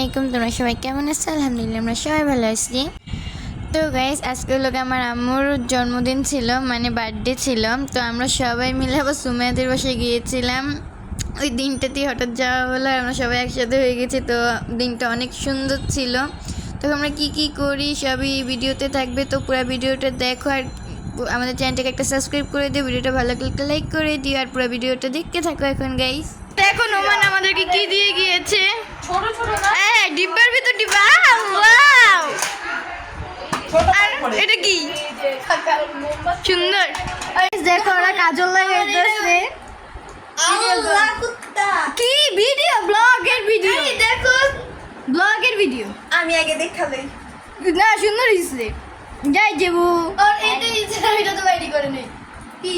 আলাইকুম, তোমরা সবাই কেমন আছো? আলহামদুলিল্লাহ আমরা সবাই ভালো আছি। তো গাইস, আজকে লোক আমার আম্মুর জন্মদিন ছিল, মানে বার্থডে ছিল। তো আমরা সবাই মিলে আবার সুমাইয়াদের বাসায় গিয়েছিলাম। ওই দিনটাতেই হঠাৎ যাওয়া হলো, আমরা সবাই একসাথে হয়ে গেছি। তো দিনটা অনেক সুন্দর ছিল। তো আমরা কি কি করি সবই ভিডিওতে থাকবে, তো পুরো ভিডিওটা দেখো। আর আমাদের চ্যানেলটাকে একটা সাবস্ক্রাইব করে দিও, ভিডিওটা ভালো লাগলে একটা লাইক করে দিও, আর পুরো ভিডিওটা দেখতে থাকো। এখন গাইস দেখো নোমান আমাদেরকে কি দিয়ে গিয়েছে। ছোট ছোট না, হ্যাঁ, ডিব্বার ভিতর ডিব্বা। ওয়াও, ছোট আর করে এটা কি মোমবাতি সুন্দর। দেখো ওরা কাজল লাগাইতেছে। আল্লাহ কুত্তা। কি ভিডিও? ব্লগের ভিডিও। দেখো ব্লগের ভিডিও। আমি আগে দেখালে না, সুন্দর হইছে। যাই যাবো। আর এটা এটা তো বাইরে করে নেই কি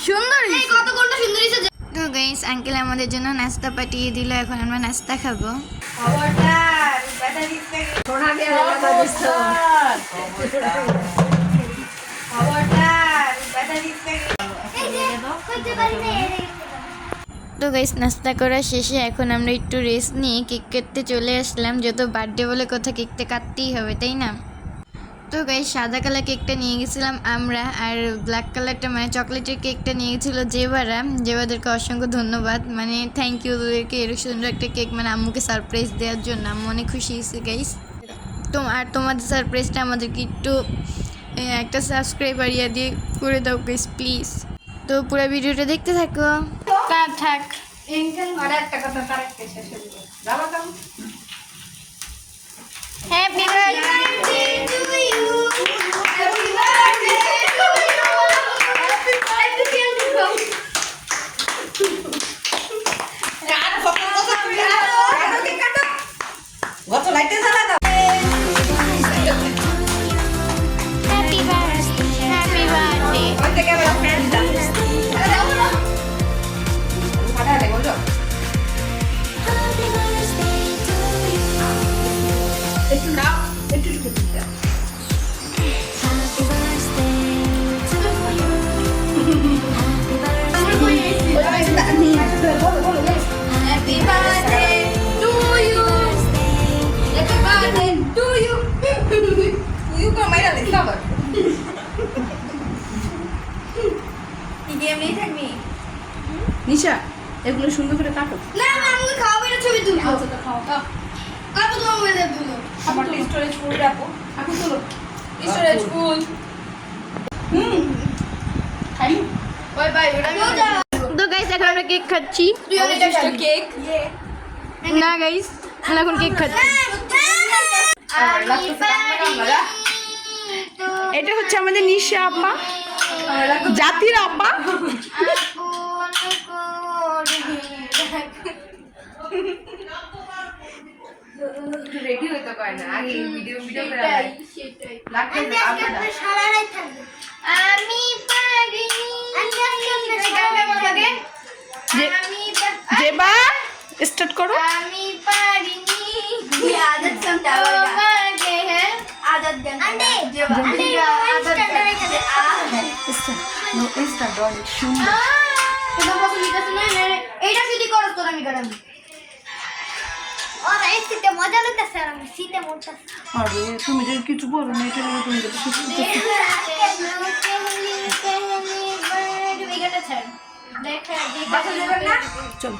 সুন্দর এই হইছে। কত কোনটা সুন্দর হইছে। তো গাইস, আঙ্কেল আমাদের জন্য নাস্তা পাঠিয়ে দিল। এখন আমরা নাস্তা খাবো। খবরদার ব্যাটারি থেকে সোনা দিয়ে কথা দিছো। খবরদার ব্যাটারি থেকে এই যে কইতে পারি না। তো গাইস, নাস্তা করা শেষে এখন আমরা একটু রেস্ট নিয়ে কেক কাটতে চলে আসলাম। যত বার্থডে বলে কথা কেকটা কাটতেই হবে, তাই না? তো গাইস, সাদা কালার কেকটা নিয়ে গেছিলাম আমরা, আর ব্ল্যাক কালারটা মানে চকলেটের কেকটা নিয়ে গেছিলো জেবাদেরকে অসংখ্য ধন্যবাদ, মানে থ্যাংক ইউ ওদেরকে এরকম সুন্দর একটা কেক মানে আম্মুকে সারপ্রাইজ দেওয়ার জন্য। আম্মু অনেক খুশি হয়েছে গাইস। তো আর তোমাদের সারপ্রাইজটা আমাদেরকে একটু একটা সাবস্ক্রাইবার দিয়ে করে দাও গাইস প্লিজ। তো পুরো ভিডিওটা দেখতে থাকো। থাক ইনকাম আর একটা কথা কারেক্ট শেষ হয়ে গেল বাবা কাম happy birthday to you. Happy birthday to you happy birthday to you cut photo কাটো গত লাইটে জ্বালা দাও হ্যাপি বার্থডে, হ্যাপি বার্থডে। ওই থেকে আমরা ফ্রেন্ড দাও আরে বলো একটু নাও একটু দাও Happy birthday to you. Happy birthday to you. You kau main lagi sabar. Ini yang ni tak ni. নিশা এগুলো সুন্দর করে কাটো। না না আমি খাওয়াবো এটা ছবি তুলবো আচ্ছা তো খাও দাও কাপড় তোমার মোবাইলে তুলো আমার স্টোরেজ ফুল রাখো। এখন তোলো স্টোরেজ ফুল খাই। বাই বাই ওটা তো গাইস, এখন আমরা কেক খাচ্ছি। তুই এটা কেক না গাইস, আমরা এখন কেক খাচ্ছি। এটা হচ্ছে আমাদের নিশা আপা, জাতির আপা। রেডি হইতে পারে না আগে ভিডিও করে লাগবে আমি পারি জেবা স্টার্ট করো। আমি পারিনি আদত সমটা তোমাকে है आदत গান আন্ডে আদত গান নো স্টার্ট অনেক সুন্দর। তোমরা পছন্দ করছ না এইটা সিটি করছ তো আমি করাম আর এই সিটে মজা লাগতেছে আর আমি সিটে মজা আরে তুমি যদি কিছু বলো না এটা নিয়ে তুমি যদি কিছু চলো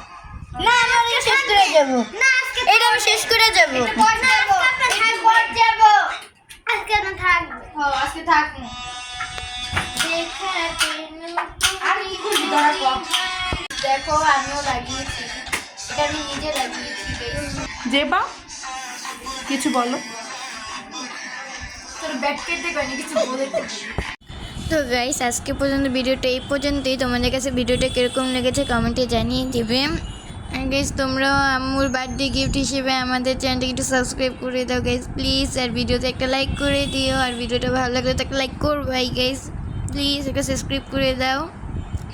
না, আমি শেষ করে যাব। এটা আমি শেষ করে যাব। আজকে থাকবো আর কি করবি তোরা কম দেখো আমিও লাগিয়েছি এটা আমি নিজে লাগিয়েছি জেবা কিছু বলো। তোর ব্যাট কেটে কয়নি কিছু বলে তো গাইস, আজকে পর্যন্ত ভিডিওটা এই পর্যন্তই। তোমাদের কাছে ভিডিওটা কীরকম লেগেছে কমেন্টে জানিয়ে দেবে। আর গাইস, তোমরাও আম্মুর বার্থডে গিফট হিসেবে আমাদের চ্যানেলটাকে একটু সাবস্ক্রাইব করে দাও গাইস প্লিজ। আর ভিডিওতে একটা লাইক করে দিও, আর ভিডিওটা ভালো লাগলে তো একটা লাইক করবাই গাইস প্লিজ, একটা সাবস্ক্রাইব করে দাও।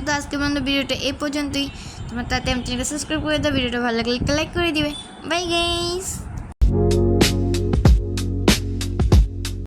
তো আজকে পর্যন্ত ভিডিওটা এই পর্যন্তই। তোমার তাতে আমি চ্যানেলটা সাবস্ক্রাইব করে দাও, ভিডিওটা ভালো লাগলে একটা লাইক করে দিবে। Bye guys.